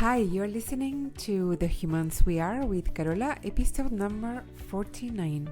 Hi, you're listening to The Humans We Are with Carola, episode number 49.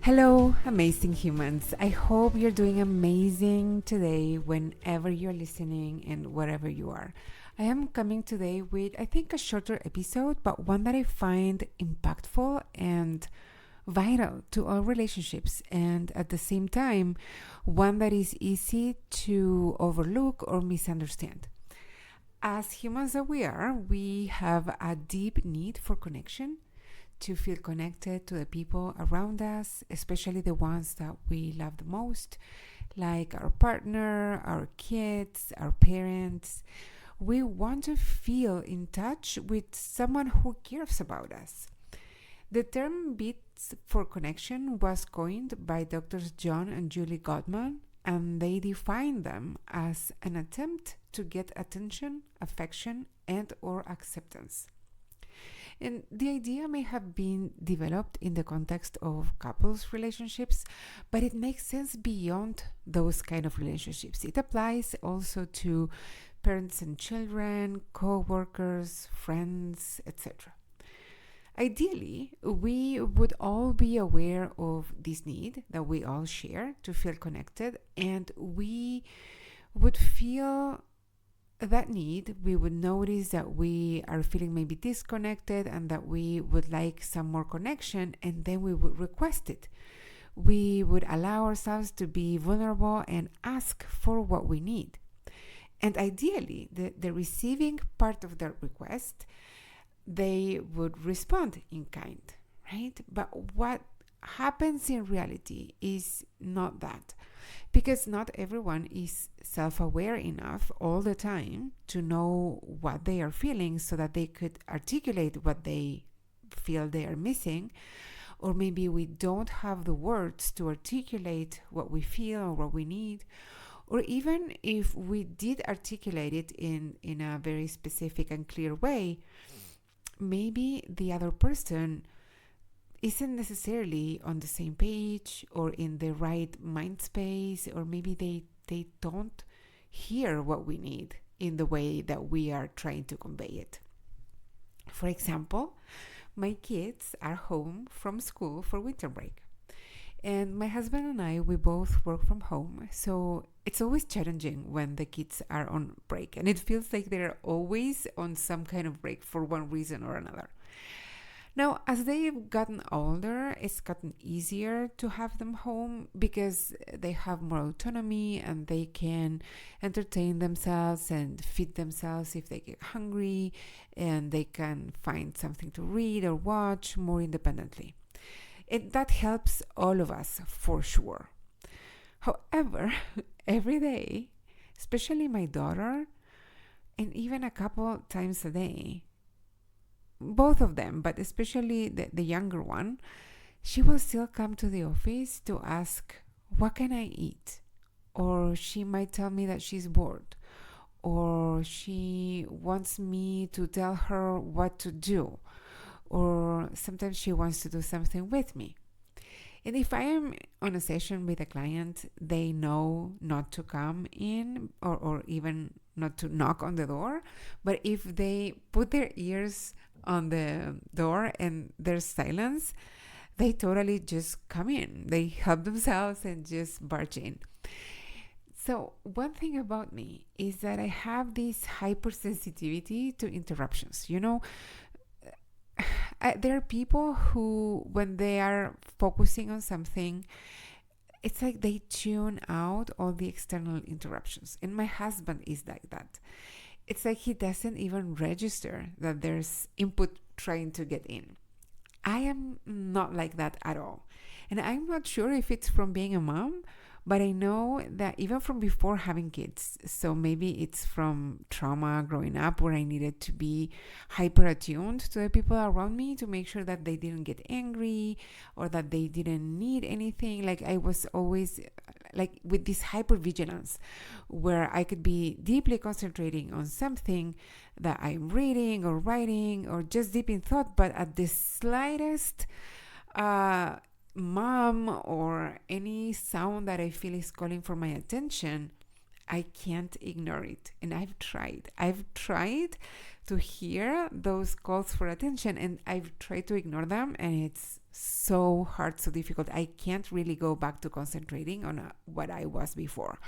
Hello, amazing humans. I hope you're doing amazing today whenever you're listening and wherever you are. I am coming today with, I think, a shorter episode, but one that I find impactful and vital to all relationships, and at the same time, one that is easy to overlook or misunderstand. As humans that we have a deep need for connection, to feel connected to the people around us, especially the ones that we love the most, like our partner, our kids, our parents. We want to feel in touch with someone who cares about us. The term Beats for Connection was coined by Doctors John and Julie Gottman, and they define them as an attempt to get attention, affection, and or acceptance. And the idea may have been developed in the context of couples relationships, but it makes sense beyond those kind of relationships. It applies also to parents and children, co-workers, friends, etc. Ideally, we would all be aware of this need that we all share to feel connected, and we would feel that need, we would notice that we are feeling maybe disconnected and that we would like some more connection, and then we would request it. We would allow ourselves to be vulnerable and ask for what we need. And ideally, the receiving part of that request, they would respond in kind, right? But what happens in reality is not that. Because not everyone is self-aware enough all the time to know what they are feeling so that they could articulate what they feel they are missing. Or maybe we don't have the words to articulate what we feel or what we need. Or even if we did articulate it in a very specific and clear way, maybe the other person isn't necessarily on the same page or in the right mind space, or maybe they don't hear what we need in the way that we are trying to convey it. For example, my kids are home from school for winter break. And my husband and I, we both work from home. So it's always challenging when the kids are on break. And it feels like they're always on some kind of break for one reason or another. Now, as they've gotten older, it's gotten easier to have them home because they have more autonomy and they can entertain themselves and feed themselves if they get hungry, and they can find something to read or watch more independently. That helps all of us for sure. However, every day, especially my daughter, and even a couple times a day, both of them, but especially the younger one, she will still come to the office to ask, what can I eat? Or she might tell me that she's bored. Or she wants me to tell her what to do. Or sometimes she wants to do something with me. And if I am on a session with a client, they know not to come in or even not to knock on the door. But if they put their ears on the door and there's silence, they totally just come in. They help themselves and just barge in. So one thing about me is that I have this hypersensitivity to interruptions. There are people who, when they are focusing on something, it's like they tune out all the external interruptions. And my husband is like that. It's like he doesn't even register that there's input trying to get in. I am not like that at all. And I'm not sure if it's from being a mom, but I know that even from before having kids. So maybe it's from trauma growing up where I needed to be hyper attuned to the people around me to make sure that they didn't get angry or that they didn't need anything. Like I was always like with this hypervigilance, where I could be deeply concentrating on something that I'm reading or writing or just deep in thought, but at the slightest mom or any sound that I feel is calling for my attention, I can't ignore it. And I've tried to hear those calls for attention, and I've tried to ignore them, and it's so hard, so difficult. I can't really go back to concentrating on what I was before.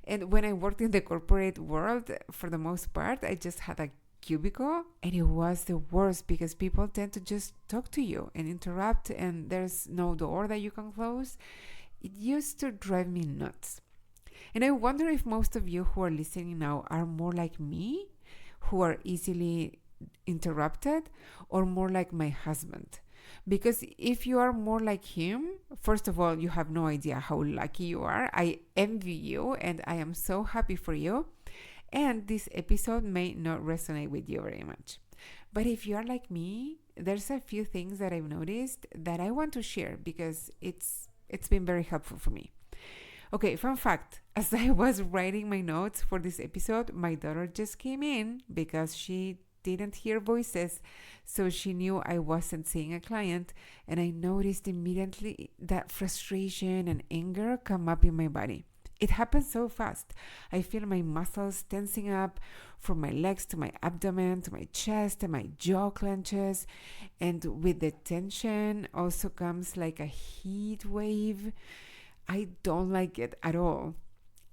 And when I worked in the corporate world, for the most part, I just had a cubicle, and it was the worst because people tend to just talk to you and interrupt, and there's no door that you can close. It used to drive me nuts. And I wonder if most of you who are listening now are more like me, who are easily interrupted, or more like my husband. Because if you are more like him, first of all, you have no idea how lucky you are. I envy you, and I am so happy for you. And this episode may not resonate with you very much. But if you are like me, there's a few things that I've noticed that I want to share because it's been very helpful for me. Okay, fun fact. As I was writing my notes for this episode, my daughter just came in because she didn't hear voices, so she knew I wasn't seeing a client, and I noticed immediately that frustration and anger come up in my body. It happens so fast. I feel my muscles tensing up from my legs to my abdomen to my chest, and my jaw clenches. And with the tension also comes like a heat wave. I don't like it at all.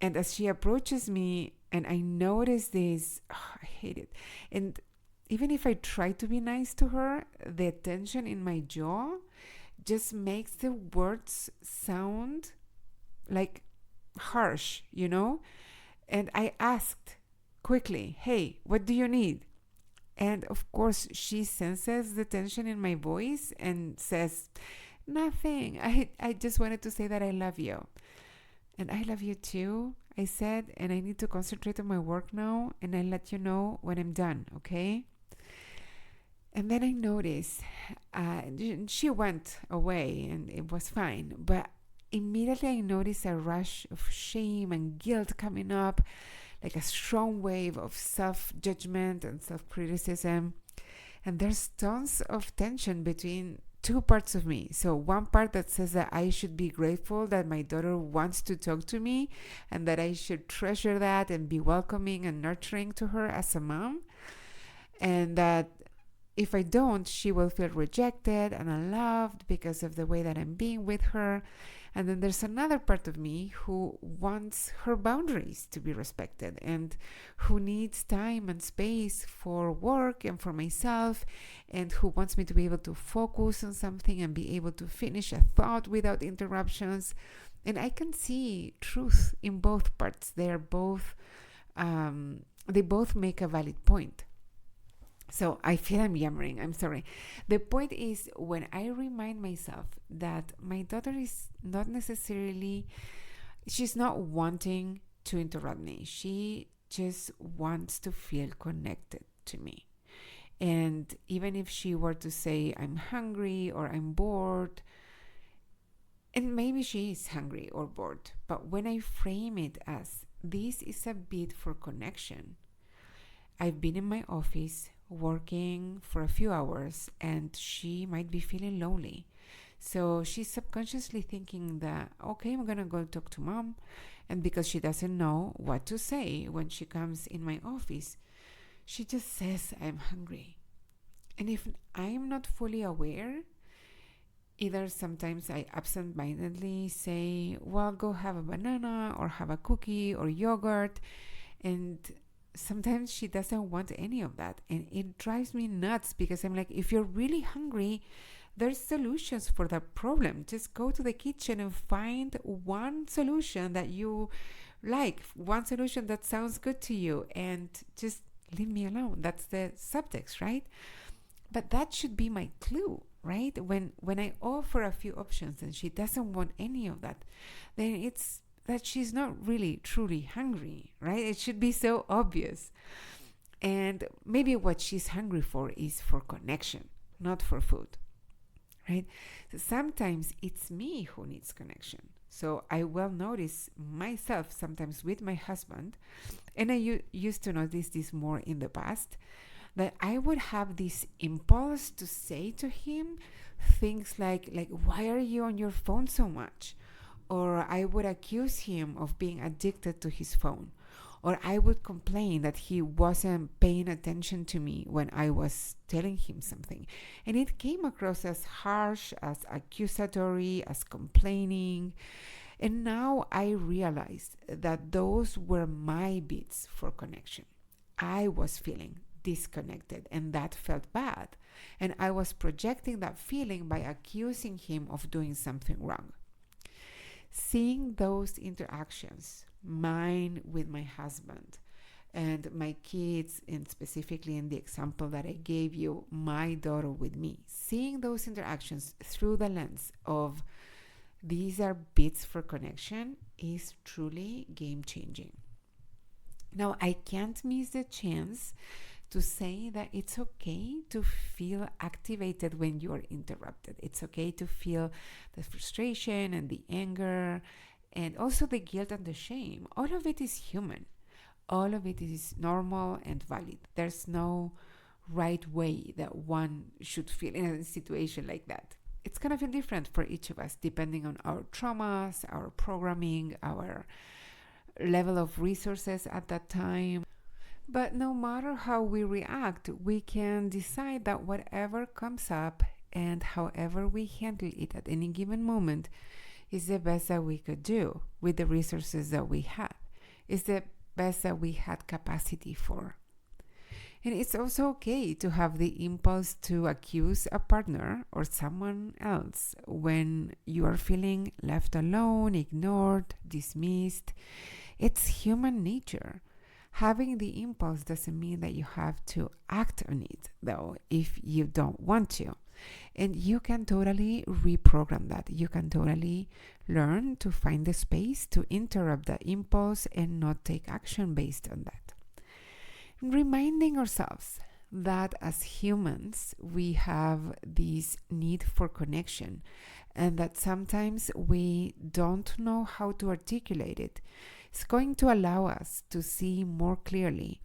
And as she approaches me and I notice this, I hate it. And even if I try to be nice to her, the tension in my jaw just makes the words sound like harsh, you know? And I asked quickly, hey, what do you need? And of course, she senses the tension in my voice and says, nothing. I just wanted to say that I love you. And I love you too, I said, and I need to concentrate on my work now, and I'll let you know when I'm done, okay? And then I noticed she went away and it was fine, but immediately I noticed a rush of shame and guilt coming up, like a strong wave of self-judgment and self-criticism. And there's tons of tension between two parts of me. So one part that says that I should be grateful that my daughter wants to talk to me and that I should treasure that and be welcoming and nurturing to her as a mom. And that if I don't, she will feel rejected and unloved because of the way that I'm being with her. And then there's another part of me who wants her boundaries to be respected and who needs time and space for work and for myself, and who wants me to be able to focus on something and be able to finish a thought without interruptions. And I can see truth in both parts. They both make a valid point. So I feel I'm yammering. I'm sorry. The point is, when I remind myself that my daughter is not necessarily, she's not wanting to interrupt me. She just wants to feel connected to me. And even if she were to say, I'm hungry or I'm bored, and maybe she is hungry or bored, but when I frame it as, this is a bid for connection. I've been in my office working for a few hours and she might be feeling lonely. So she's subconsciously thinking that, okay, I'm going to go talk to mom. And because she doesn't know what to say when she comes in my office, she just says, I'm hungry. And if I'm not fully aware, either sometimes I absent-mindedly say, well, go have a banana or have a cookie or yogurt. And sometimes she doesn't want any of that. And it drives me nuts because I'm like, if you're really hungry, there's solutions for that problem. Just go to the kitchen and find one solution that you like, one solution that sounds good to you, and just leave me alone. That's the subtext, right? But that should be my clue, right? When I offer a few options and she doesn't want any of that, then it's that she's not really truly hungry, right? It should be so obvious. And maybe what she's hungry for is for connection, not for food, right? So sometimes it's me who needs connection. So I will notice myself sometimes with my husband, and I used to notice this more in the past, that I would have this impulse to say to him things like why are you on your phone so much? Or I would accuse him of being addicted to his phone. Or I would complain that he wasn't paying attention to me when I was telling him something. And it came across as harsh, as accusatory, as complaining. And now I realized that those were my beats for connection. I was feeling disconnected, and that felt bad. And I was projecting that feeling by accusing him of doing something wrong. Seeing those interactions, mine with my husband and my kids, and specifically in the example that I gave you, my daughter with me, seeing those interactions through the lens of these are bits for connection is truly game changing. Now, I can't miss the chance to say that it's okay to feel activated when you are interrupted. It's okay to feel the frustration and the anger and also the guilt and the shame. All of it is human. All of it is normal and valid. There's no right way that one should feel in a situation like that. It's going to feel different for each of us depending on our traumas, our programming, our level of resources at that time. But no matter how we react, we can decide that whatever comes up and however we handle it at any given moment is the best that we could do with the resources that we have. Is the best that we had capacity for. And it's also okay to have the impulse to accuse a partner or someone else when you are feeling left alone, ignored, dismissed. It's human nature. Having the impulse doesn't mean that you have to act on it, though, if you don't want to. And you can totally reprogram that. You can totally learn to find the space to interrupt the impulse and not take action based on that. Reminding ourselves that as humans, we have this need for connection and that sometimes we don't know how to articulate it. It's going to allow us to see more clearly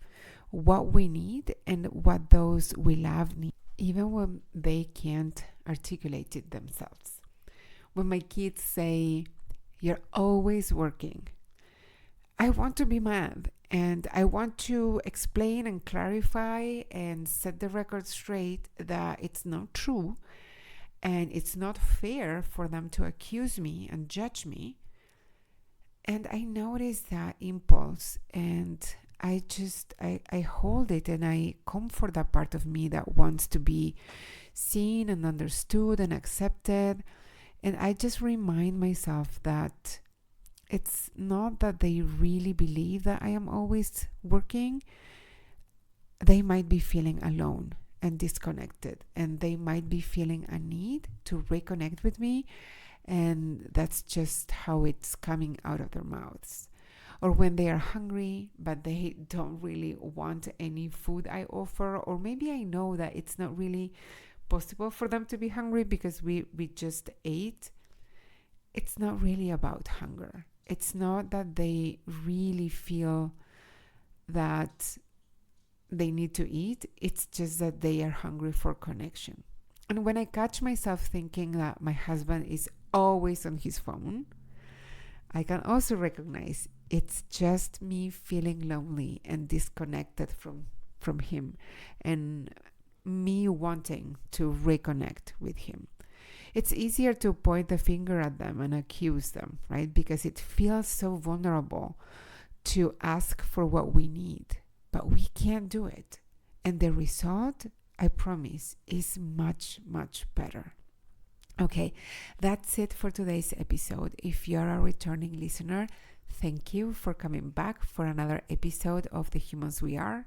what we need and what those we love need, even when they can't articulate it themselves. When my kids say, "You're always working," I want to be mad and I want to explain and clarify and set the record straight that it's not true and it's not fair for them to accuse me and judge me. And I notice that impulse and I hold it and I comfort that part of me that wants to be seen and understood and accepted. And I just remind myself that it's not that they really believe that I am always working. They might be feeling alone and disconnected, and they might be feeling a need to reconnect with me, and that's just how it's coming out of their mouths. Or when they are hungry, but they don't really want any food I offer, or maybe I know that it's not really possible for them to be hungry because we just ate. It's not really about hunger. It's not that they really feel that they need to eat. It's just that they are hungry for connection. And when I catch myself thinking that my husband is always on his phone, I can also recognize it's just me feeling lonely and disconnected from him and me wanting to reconnect with him. It's easier to point the finger at them and accuse them, right? Because it feels so vulnerable to ask for what we need, but we can't do it. And the result, I promise, is much, much better. Okay, that's it for today's episode. If you're a returning listener, thank you for coming back for another episode of The Humans We Are.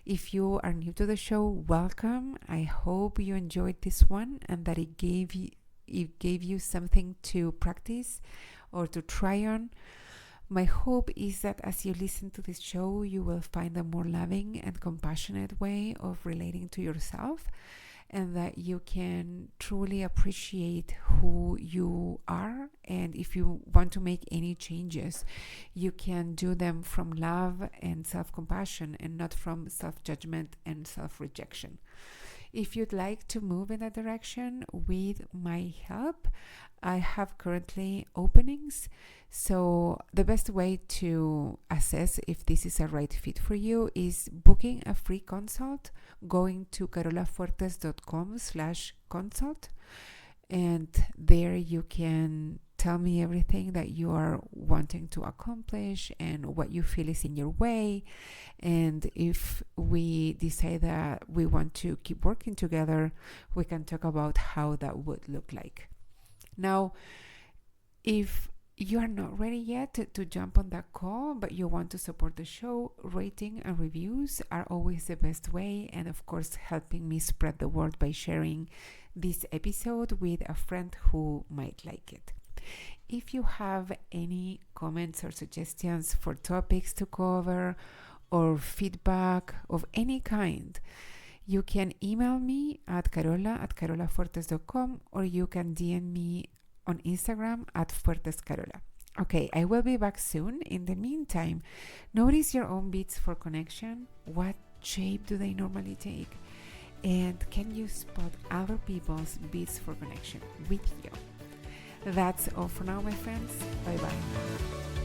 If you are new to the show, welcome. I hope you enjoyed this one and that it gave you something to practice or to try on. My hope is that as you listen to this show, you will find a more loving and compassionate way of relating to yourself and that you can truly appreciate who you are. And if you want to make any changes, you can do them from love and self-compassion and not from self-judgment and self-rejection. If you'd like to move in that direction with my help, I have currently openings. So the best way to assess if this is a right fit for you is booking a free consult, going to carolafuertes.com/consult. And there you can tell me everything that you are wanting to accomplish and what you feel is in your way. And if we decide that we want to keep working together, we can talk about how that would look like. Now, if you are not ready yet to jump on that call, but you want to support the show, rating and reviews are always the best way. And of course, helping me spread the word by sharing this episode with a friend who might like it. If you have any comments or suggestions for topics to cover or feedback of any kind, you can email me at carola@carolafuertes.com, or you can DM me on Instagram at fuertescarola. Okay, I will be back soon. In the meantime, notice your own beats for connection. What shape do they normally take? And can you spot other people's beats for connection with you? That's all for now, my friends. Bye-bye.